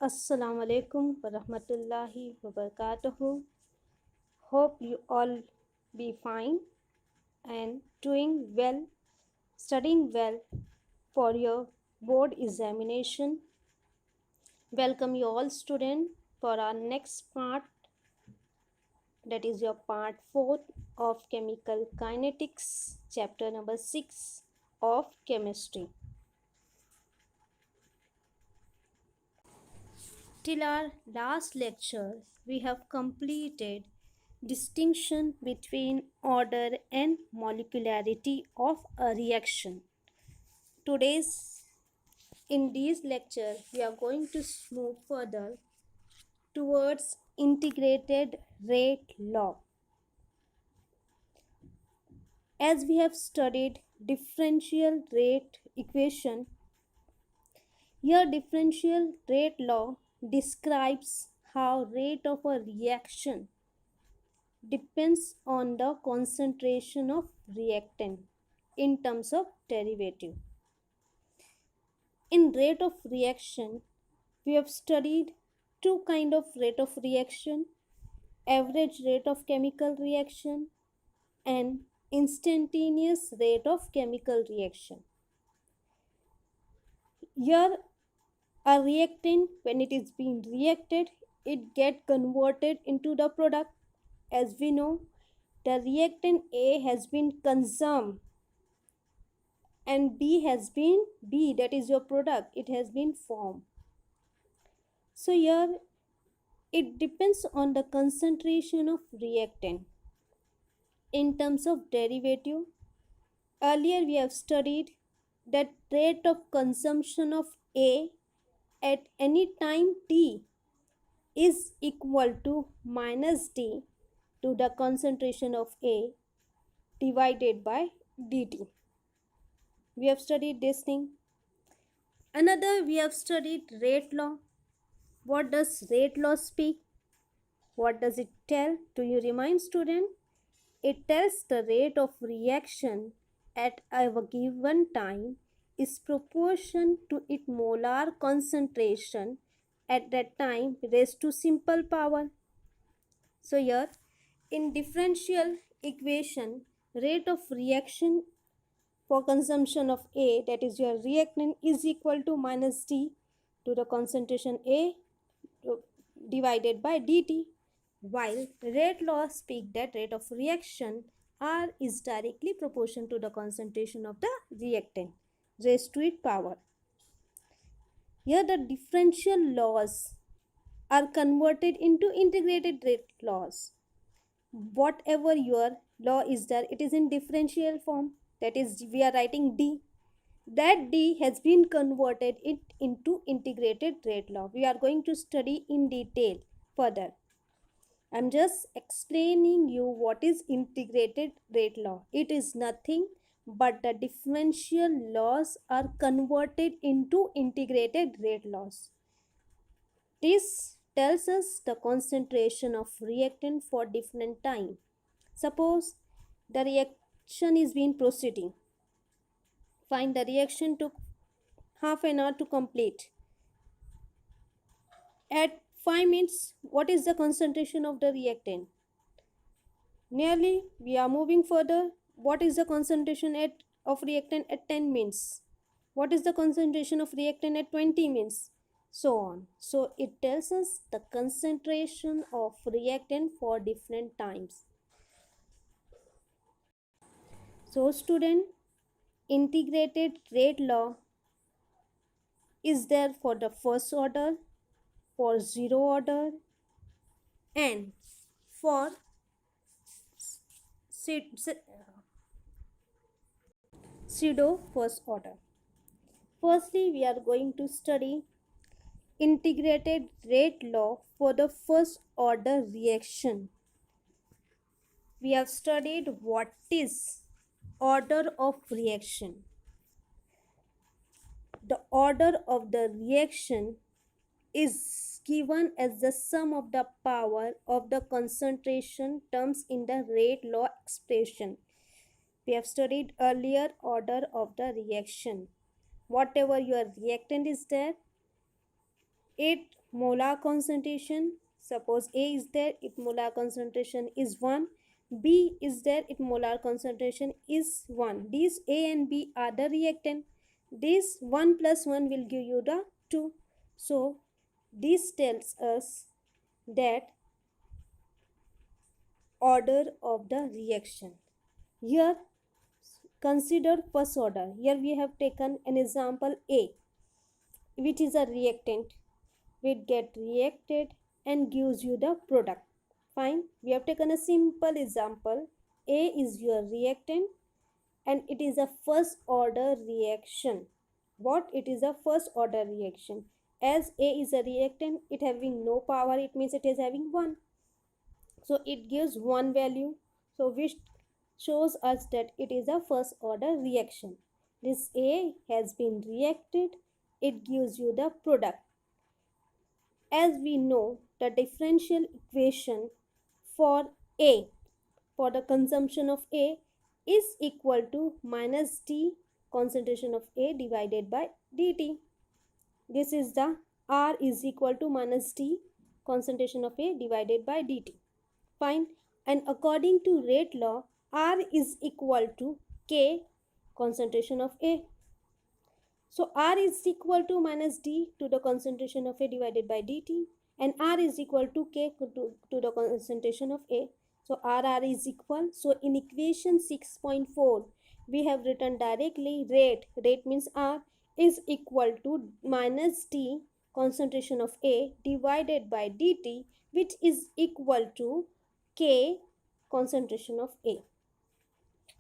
Assalamu alaikum wa rahmatullahi wa barakatuhu. Hope you all be fine and doing well, studying well for your board examination. Welcome you all students for our next part, that is your part 4 of chemical kinetics, chapter number 6 of chemistry. Till our last lecture, we have completed distinction between order and molecularity of a reaction. Today's in this lecture, we are going to move further towards integrated rate law. As we have studied differential rate equation, here differential rate law describes how rate of a reaction depends on the concentration of reactant in terms of derivative. In rate of reaction, we have studied two kind of rate of reaction: average rate of chemical reaction and instantaneous rate of chemical reaction. Here a reactant, when it is being reacted, it get converted into the product. As we know, the reactant A has been consumed and B, that is your product, it has been formed. So here it depends on the concentration of reactant. In terms of derivative, earlier we have studied that rate of consumption of A at any time t is equal to minus d to the concentration of A divided by dt. We have studied this thing. Another, we have studied rate law. What does rate law speak? What does it tell? Do you remind student? It tells the rate of reaction at a given time is proportion to its molar concentration at that time raised to simple power. So here in differential equation, rate of reaction for consumption of A, that is your reactant, is equal to minus D to the concentration A divided by dt, while rate law speak that rate of reaction R is directly proportional to the concentration of the reactant raised to its power. Here the differential laws are converted into integrated rate laws. Whatever your law is there, it is in differential form, that is we are writing D. That D has been converted it into integrated rate law. We are going to study in detail further. I'm just explaining you what is integrated rate law. It is nothing but the differential laws are converted into integrated rate laws. This tells us the concentration of reactant for different time. Suppose the reaction is being proceeding. Find the reaction took half an hour to complete. At 5 minutes, what is the concentration of the reactant? Nearly, we are moving further. What is the concentration of reactant at 10 minutes? What is the concentration of reactant at 20 minutes? So on. So it tells us the concentration of reactant for different times. So student, integrated rate law is there for the first order, for zero order, and for pseudo first order. Firstly, we are going to study integrated rate law for the first order reaction. We have studied what is order of reaction. The order of the reaction is given as the sum of the power of the concentration terms in the rate law expression. We have studied earlier order of the reaction. Whatever your reactant is there, it molar concentration. Suppose A is there, its molar concentration is 1. B is there, its molar concentration is 1. These A and B are the reactant. This 1 plus 1 will give you the 2. So this tells us that order of the reaction. Here consider first order. Here we have taken an example A, which is a reactant, which get reacted and gives you the product. Fine, we have taken a simple example. A is your reactant and it is a first order reaction. What? It is a first order reaction. As A is a reactant, it having no power, it means it is having 1. So it gives 1 value. So which shows us that it is a first order reaction. This A has been reacted, it gives you the product. As we know, the differential equation for A, for the consumption of A, is equal to minus D concentration of A divided by dt. This is the R is equal to minus D concentration of A divided by dt. Fine. And according to rate law, R is equal to K concentration of A. So R is equal to minus D to the concentration of A divided by dt, and R is equal to K to the concentration of A. So R is equal. So in equation 6.4, we have written directly rate means R is equal to minus D concentration of A divided by dt, which is equal to K concentration of A.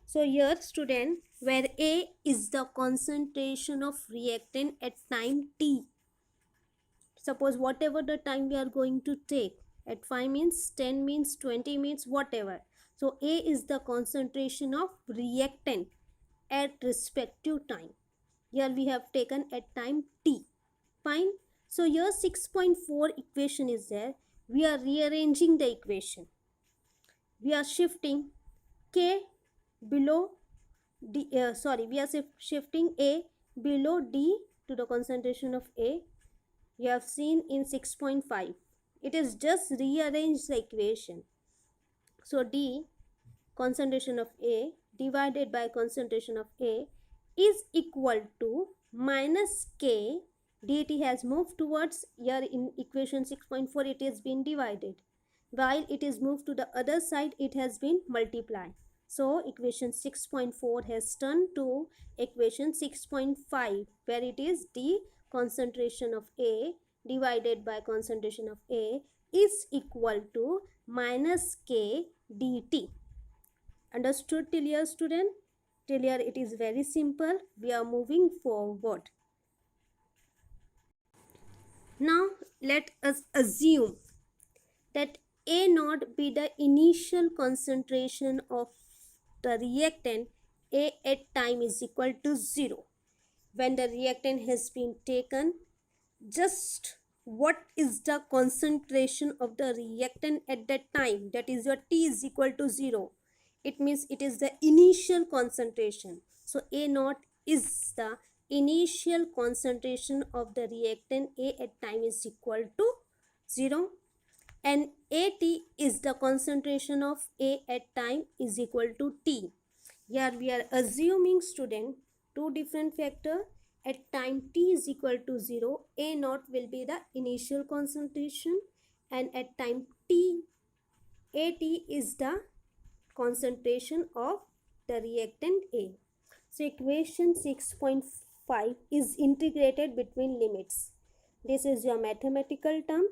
So here student, where A is the concentration of reactant at time t. Suppose whatever the time we are going to take, at 5 means, 10 means, 20 means, whatever. So A is the concentration of reactant at respective time. Here we have taken at time t. Fine. So here 6.4 equation is there. We are rearranging the equation. We are shifting K below we are shifting A below D to the concentration of A. We have seen in 6.5. It is just rearrange the equation. So D concentration of A divided by concentration of A is equal to minus K. dt has moved towards, here in equation 6.4 it has been divided, while it is moved to the other side it has been multiplied. So equation 6.4 has turned to equation 6.5, where it is D concentration of A divided by concentration of A is equal to minus K dt. Understood till here student? Till here it is very simple. We are moving forward. Now let us assume that A naught be the initial concentration of the reactant A at time is equal to 0. When the reactant has been taken, just what is the concentration of the reactant at that time, that is your T is equal to 0. It means it is the initial concentration. So A naught is the initial concentration of the reactant A at time is equal to 0, and AT is the concentration of A at time is equal to T. Here we are assuming student two different factor. At time t is equal to 0, A naught will be the initial concentration, and at time t, AT is the concentration of the reactant A. So equation 6.5 is integrated between limits. This is your mathematical term.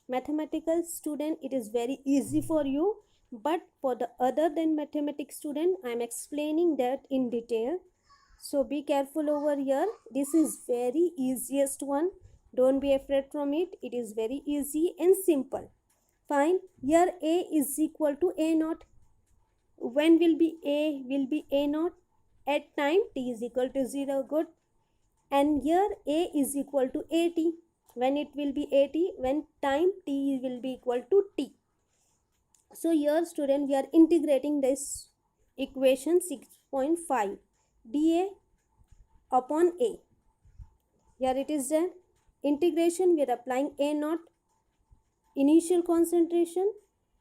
Mathematical student, it is very easy for you, but for the other than mathematics student, I am explaining that in detail. So be careful over here. This is very easiest one. Don't be afraid from it. It is very easy and simple. Fine. Here A is equal to A naught. When will be A? Will be A naught at time t is equal to 0. Good. And here A is equal to AT. When it will be AT? When time t will be equal to T. So here student, we are integrating this equation 6.5. dA upon A. Here it is there. Integration, we are applying A naught initial concentration,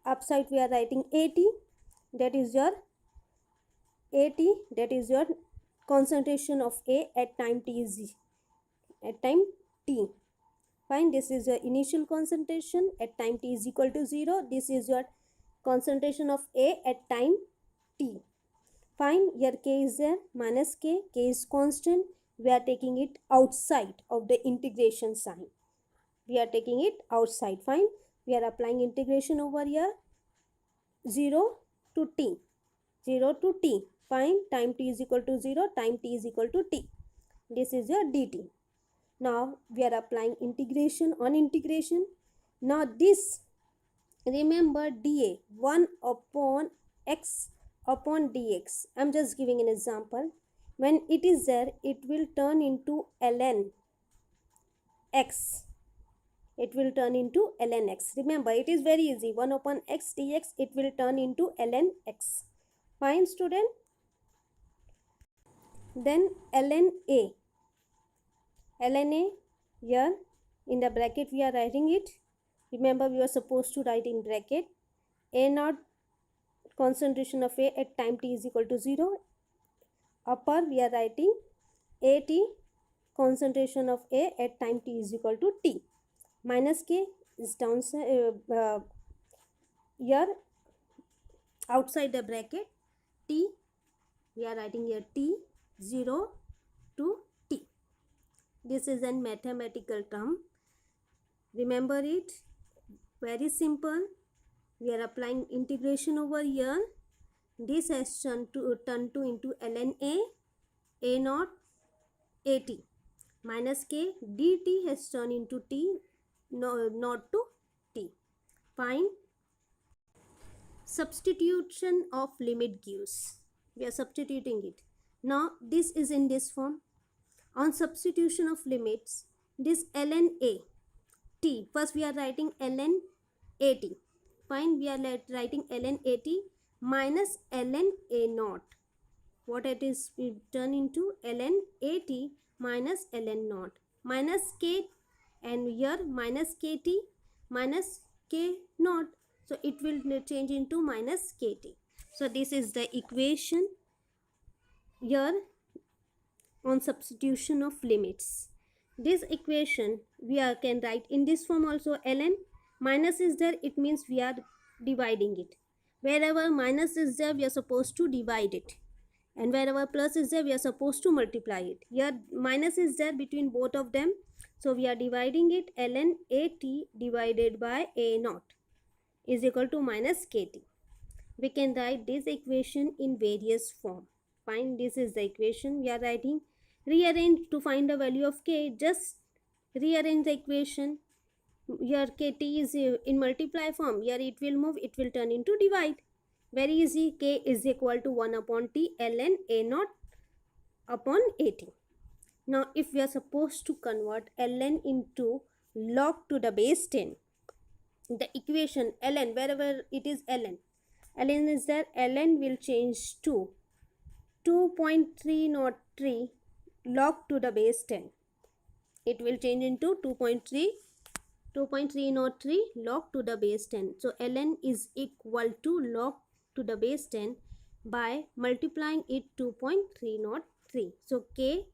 upside we are writing 80, that is your 80, that is your concentration of A at time t is at time t. Fine, this is your initial concentration at time t is equal to 0. This is your concentration of A at time t. Fine, here k is there, minus k is constant. We are taking it outside of the integration sign. We are taking it outside. Fine, we are applying integration over here, 0 to t. 0 to t. Fine, time t is equal to 0, time t is equal to t. This is your dt. Now we are applying integration on integration. Now this, remember dA 1 upon x upon dx. I'm just giving an example. When it is there, it will turn into ln x. It will turn into ln x. Remember, it is very easy. 1 upon x dx, it will turn into ln x. Fine, student. Then ln a. ln a, here in the bracket we are writing it. Remember, we are supposed to write in bracket. A naught concentration of A at time t is equal to 0. Upper we are writing AT concentration of A at time t is equal to t. Minus k is downside, here outside the bracket. T, we are writing here t 0 to t. This is a mathematical term. Remember it, very simple. We are applying integration over here. This has turned to into ln a naught at minus k dt has turned into t, no, not to t. Fine. Substitution of limit gives. We are substituting it. Now this is in this form. On substitution of limits, this ln a t, first we are writing ln at. Fine, we are writing ln at minus ln a naught. What it is, we turn into ln at minus ln naught minus k, and here minus kt minus k naught. So it will change into minus kt. So this is the equation here on substitution of limits. This equation we can write in this form also. Ln minus is there, it means we are dividing it. Wherever minus is there, we are supposed to divide it, and wherever plus is there, we are supposed to multiply it. Here minus is there between both of them, so we are dividing it. Ln at divided by a naught is equal to minus kt. We can write this equation in various form. Fine, this is the equation we are writing. Rearrange to find the value of k. Just rearrange the equation. Here kt is in multiply form. Here it will move, it will turn into divide. Very easy. K is equal to 1 upon t ln a naught upon at. Now if we are supposed to convert ln into log to the base 10, the equation ln, wherever it is ln is there, ln will change to 2.303 log to the base 10. It will change into 2.303 log to the base 10. So ln is equal to log to the base 10 by multiplying it 2.303. So k,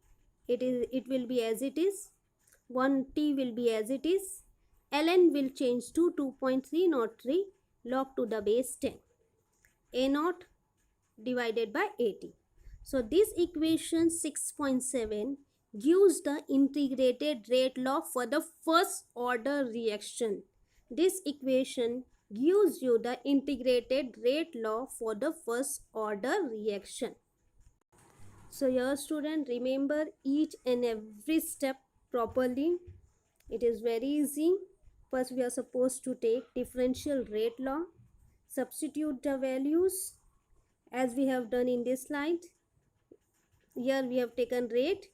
it will be as it is, 1t will be as it is. Ln will change to 2.303 log to the base 10. A naught divided by 80. So this equation 6.7 gives the integrated rate law for the first order reaction. This equation gives you the integrated rate law for the first order reaction. So here student, remember each and every step properly. It is very easy. First we are supposed to take differential rate law, substitute the values as we have done in this slide. Here we have taken rate,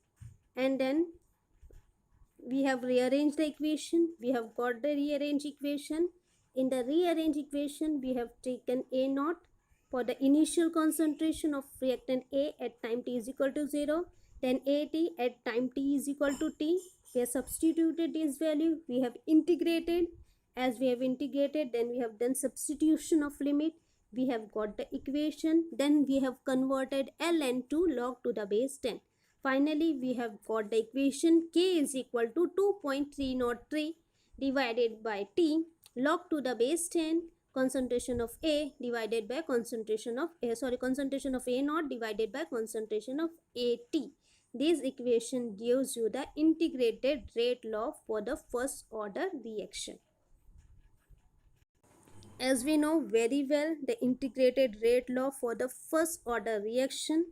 and then we have rearranged the equation. We have got the rearranged equation. In the rearranged equation, we have taken A naught for the initial concentration of reactant A at time t is equal to 0. Then AT at time t is equal to t. We have substituted this value. We have integrated As we have integrated, then we have done substitution of limit, we have got the equation, then we have converted ln to log to the base 10. Finally, we have got the equation k is equal to 2.303 divided by t log to the base 10 concentration of A divided by concentration of concentration of A naught divided by concentration of AT. This equation gives you the integrated rate law for the first order reaction. As we know very well, the integrated rate law for the first order reaction,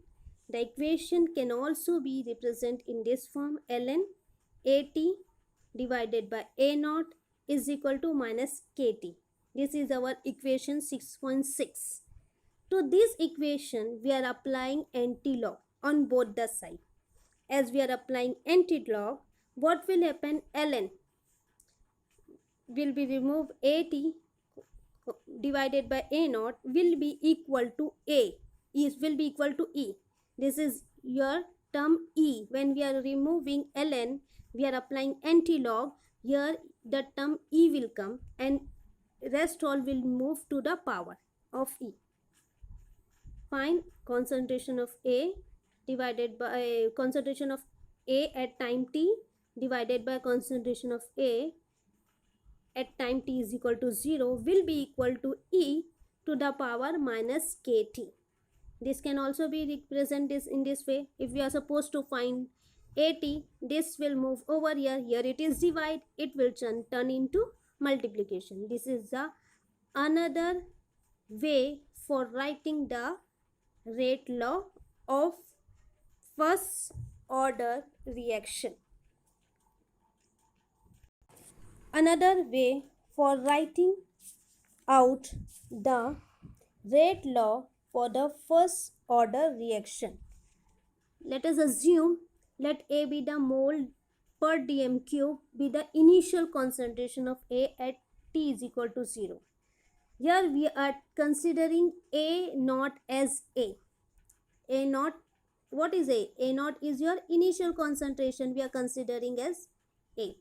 the equation can also be represented in this form: ln AT divided by A naught is equal to minus KT. This is our equation 6.6. To this equation, we are applying anti-log on both the sides. As we are applying anti-log, what will happen? ln will be removed, AT divided by A naught will be equal to will be equal to E. This is your term E. When we are removing ln, we are applying anti-log. Here the term E will come and rest all will move to the power of E. Find concentration of A divided by concentration of A at time t divided by concentration of A at time t is equal to 0 will be equal to E to the power minus KT. This can also be represented in this way. If we are supposed to find AT, this will move over here. Here it is divide. It will turn into multiplication. This is the another way for writing the rate law of first order reaction. Another way for writing out the rate law for the first order reaction. Let us assume let A be the mole per dm cube be the initial concentration of A at t is equal to 0. Here we are considering A naught as A. A naught, what is A? A naught is your initial concentration we are considering as A.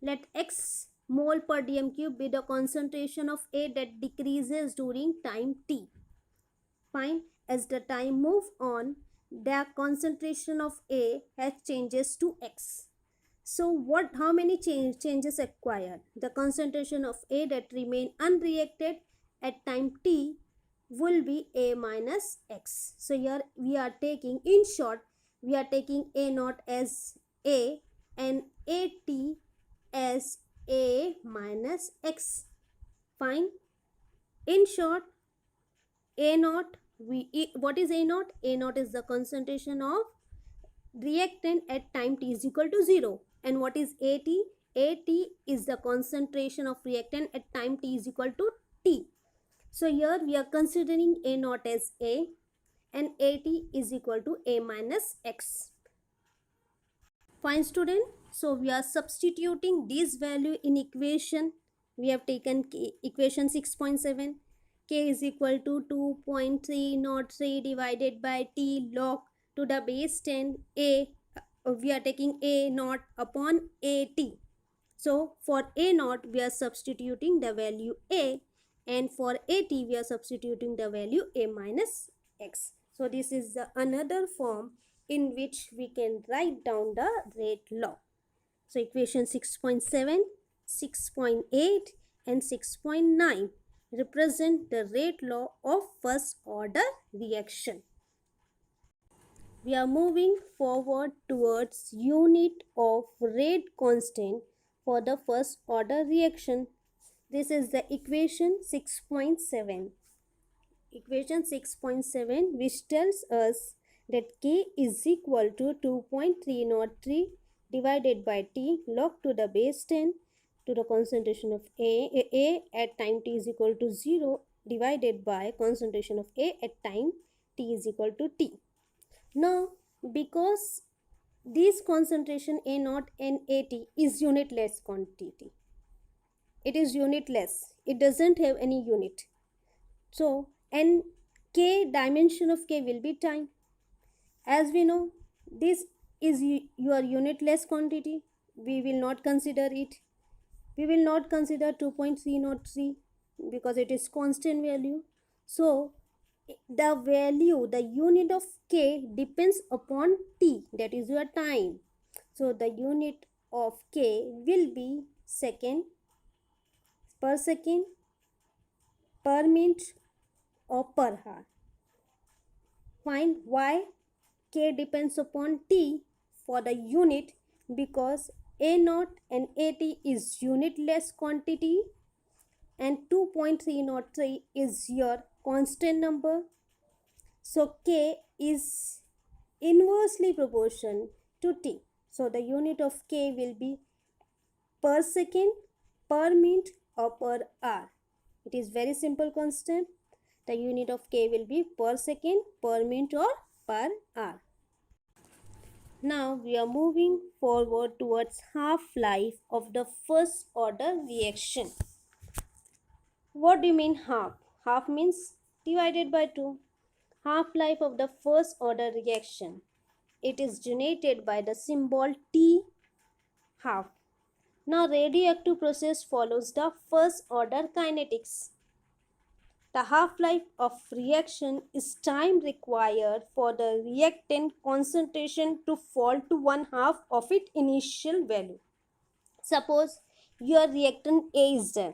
Let x mole per dm cube be the concentration of A that decreases during time t. Fine. As the time move on, the concentration of A has changes to x. So how many changes acquired? The concentration of A that remain unreacted at time t will be A minus x. So here we are taking, in short, we are taking A naught as A and AT as A minus x. Fine. In short, A naught, what is A naught? A naught is the concentration of reactant at time t is equal to 0. And what is AT? AT is the concentration of reactant at time t is equal to t. So here we are considering A naught as A and AT is equal to A minus x. Fine student. So we are substituting this value in equation. We have taken equation 6.7. K is equal to 2.303 divided by T log to the base 10 A. We are taking A naught upon AT. So for A naught we are substituting the value A, and for AT we are substituting the value A minus x. So this is the another form in which we can write down the rate law. So equation 6.7, 6.8 and 6.9 represent the rate law of first order reaction. We are moving forward towards unit of rate constant for the first order reaction. This is the equation 6.7. Equation 6.7, which tells us that K is equal to 2.303 divided by T log to the base 10 to the concentration of A at time t is equal to 0 divided by concentration of A at time t is equal to T. Now, because this concentration A naught and AT is unitless quantity, it is unitless, it doesn't have any unit. So, and K, dimension of K will be time. As we know, this is your unitless quantity. We will not consider it. We will not consider 2.303 because it is constant value. So the value, the unit of k depends upon t, that is your time. So the unit of k will be second, per second, per minute or per hour. Find why k depends upon t for the unit, because a naught and at is unitless quantity and 2.303 is your constant number. So k is inversely proportional to t. So the unit of k will be per second, per minute or per hour. It is very simple constant. The unit of k will be per second, per minute or per hour. Now we are moving forward towards half-life of the first order reaction. What do you mean half? Half means divided by 2. Half-life of the first order reaction. It is denoted by the symbol T, half. Now radioactive process follows the first order kinetics. The half-life of reaction is time required for the reactant concentration to fall to one half of its initial value. Suppose your reactant A is there.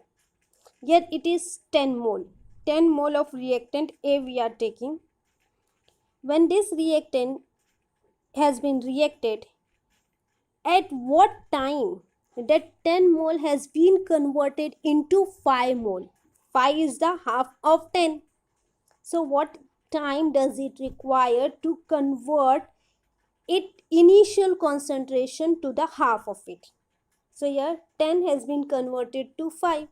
Here it is 10 mole. 10 mole of reactant A we are taking. When this reactant has been reacted, at what time that 10 mole has been converted into 5 mole? 5 is the half of 10. So what time does it require to convert its initial concentration to the half of it? So here 10 has been converted to 5.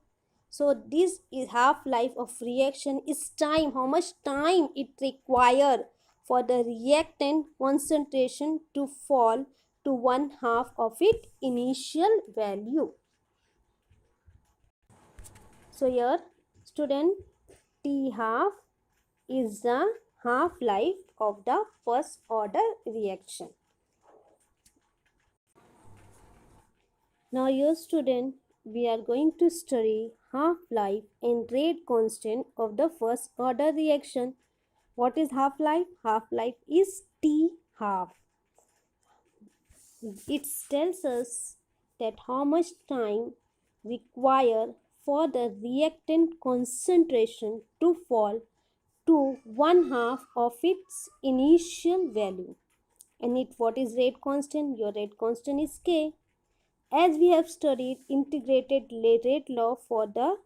So this is half-life of reaction is time. How much time it require for the reactant concentration to fall to one half of its initial value. So here student, T half is the half-life of the first order reaction. Now here student, we are going to study half-life and rate constant of the first order reaction. What is half-life? Half-life is T half. It tells us that how much time required for the reactant concentration to fall to one half of its initial value. And what is rate constant? Your rate constant is K. As we have studied integrated rate law for the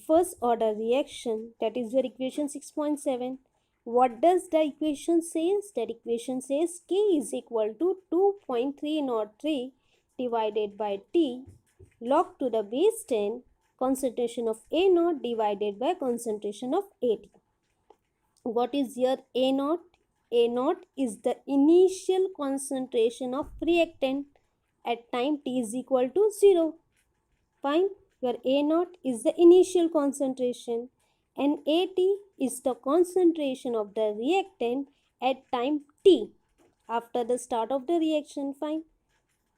first order reaction, that is your equation 6.7. What does the equation says? That equation says K is equal to 2.303 divided by T log to the base 10 concentration of A naught divided by concentration of AT. What is your A naught? A naught is the initial concentration of reactant at time t is equal to 0. Fine. Your A naught is the initial concentration and AT is the concentration of the reactant at time t after the start of the reaction. Fine.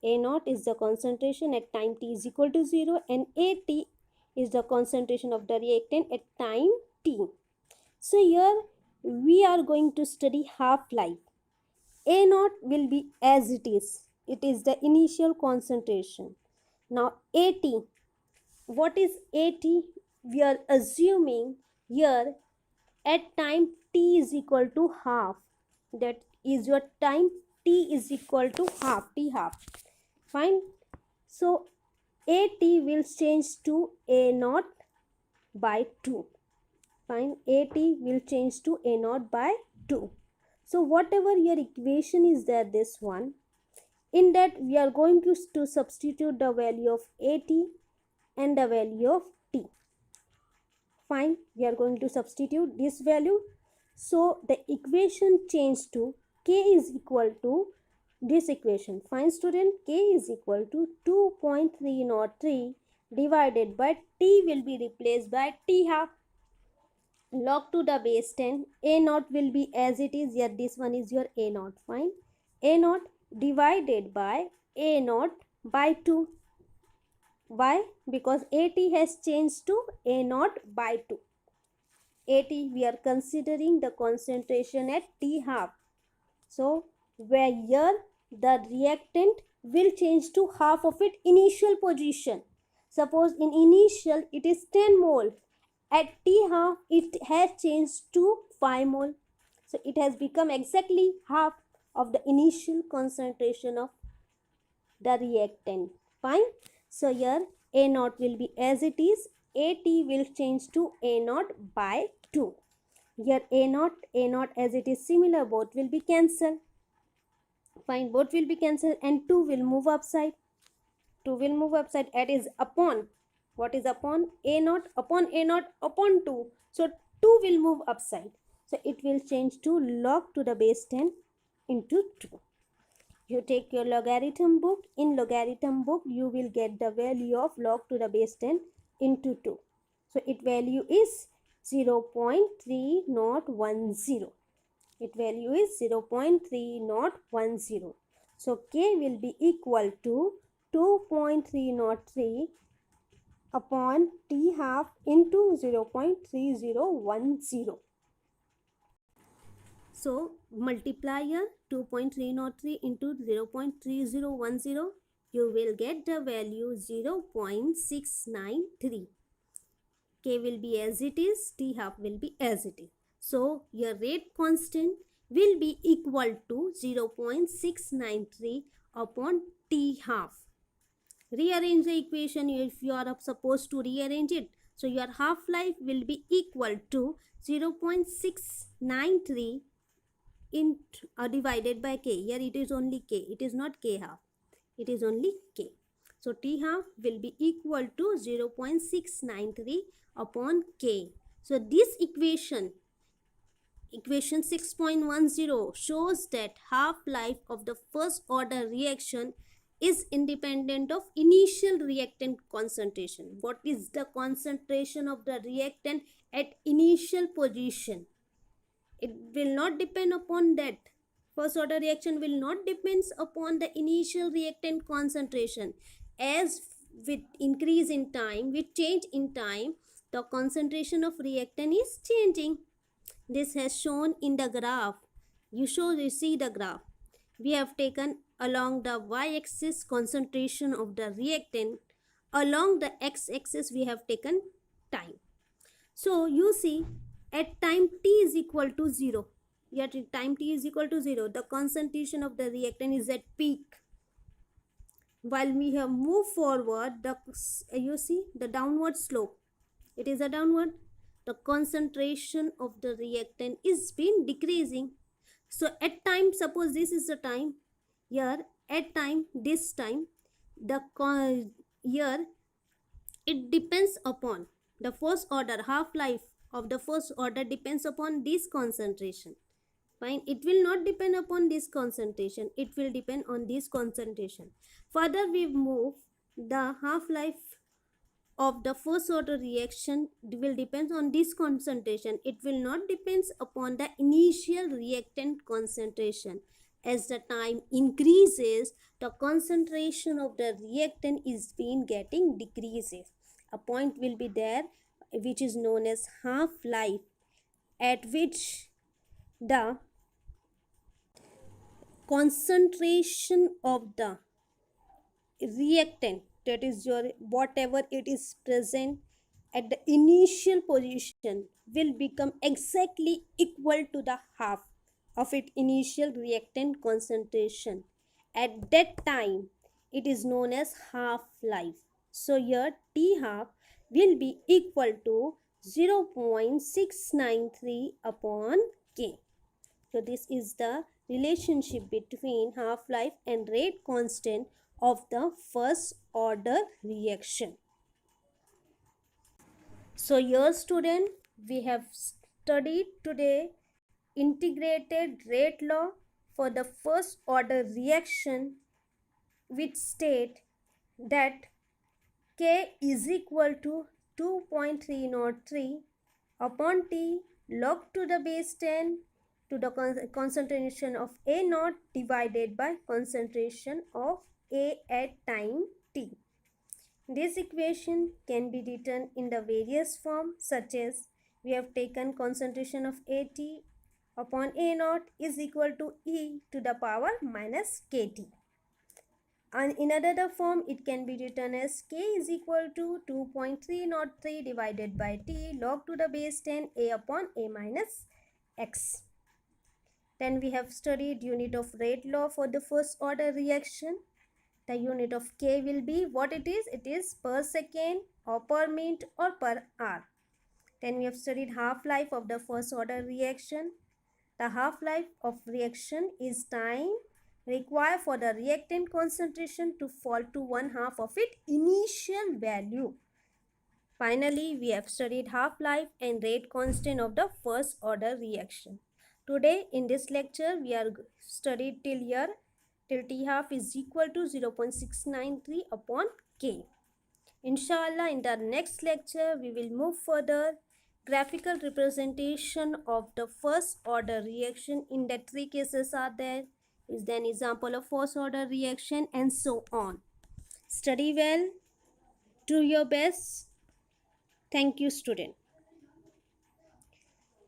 A naught is the concentration at time t is equal to 0 and AT is the concentration of the reactant at time t. So here we are going to study half-life. A naught will be as it is. It is the initial concentration. Now AT, what is AT? We are assuming here at time t is equal to half. That is your time t is equal to half, t half. Fine. So AT will change to A naught by 2. Fine. AT will change to A naught by 2. So whatever your equation is there, this one, in that we are going to substitute the value of AT and the value of T. Fine, we are going to substitute this value. So the equation changed to K is equal to this equation. Fine student, K is equal to 2.303 divided by T will be replaced by T half. Log to the base 10. A naught will be as it is. Yet this one is your A naught. Fine. A naught divided by A naught by 2. Why? Because AT has changed to A naught by 2. AT, we are considering the concentration at T half. So where here the reactant will change to half of its initial position. Suppose in initial it is 10 mole. At T half it has changed to 5 mole. So it has become exactly half of the initial concentration of the reactant. Fine. So here A naught will be as it is. AT will change to A naught by 2. Here A naught as it is similar, both will be cancelled. Fine, both will be cancelled and 2 will move upside. 2 will move upside. That is upon. What is upon? A naught upon 2. So 2 will move upside. So it will change to log to the base 10 into 2. You take your logarithm book. In logarithm book, you will get the value of log to the base 10 into 2. So its value is 0.3010. Its value is 0.3010. So K will be equal to 2.303 upon T half into 0.3010. So multiplier 2.303 into 0.3010, you will get the value 0.693. K will be as it is, T half will be as it is. So your rate constant will be equal to 0.693 upon T half. Rearrange the equation if you are supposed to rearrange it. So your half-life will be equal to 0.693 divided by K. Here it is only K. It is not K half. It is only K. So T half will be equal to 0.693 upon K. So this equation 6.10 shows that half-life of the first order reaction is independent of initial reactant concentration. What is the concentration of the reactant at initial position? It will not depend upon that. First order reaction will not depend upon the initial reactant concentration. As with increase in time, with change in time, the concentration of reactant is changing. This has shown in the graph. You see the graph. We have taken along the y-axis concentration of the reactant. Along the x-axis we have taken time. So you see at time t is equal to 0. At time t is equal to 0, the concentration of the reactant is at peak. While we have moved forward, you see the downward slope. It is a downward. The concentration of the reactant is been decreasing. So at time, suppose this is the time. Here at time, this time, the here it depends upon the first order. Half-life of the first order depends upon this concentration. Fine, it will not depend upon this concentration, it will depend on this concentration. Further we move, the half-life of the first order reaction will depend on this concentration. It will not depend upon the initial reactant concentration. As the time increases, the concentration of the reactant is being getting decreases. A point will be there which is known as half-life, at which the concentration of the reactant, that is your whatever it is present at the initial position, will become exactly equal to the half of its initial reactant concentration. At that time it is known as half-life. So here T half will be equal to 0.693 upon K. So this is the relationship between half-life and rate constant of the first order reaction. So here student, we have studied today integrated rate law for the first order reaction, which state that K is equal to 2.303 upon T log to the base 10 to the concentration of A naught divided by concentration of A at time T. This equation can be written in the various form such as we have taken concentration of AT upon A naught is equal to E to the power minus KT. And in another form, it can be written as K is equal to 2.303 divided by T log to the base 10 A upon A minus X. Then we have studied unit of rate law for the first order reaction. The unit of K will be what it is? It is per second or per minute or per hour. Then we have studied half-life of the first order reaction. The half-life of reaction is time required for the reactant concentration to fall to one half of its initial value. Finally, we have studied half-life and rate constant of the first order reaction. Today in this lecture, we are studied till here, till T half is equal to 0.693 upon K. Inshallah, in the next lecture, we will move further. Graphical representation of the first order reaction in the three cases are there. Is there an example of first order reaction and so on. Study well, do your best. Thank you, student.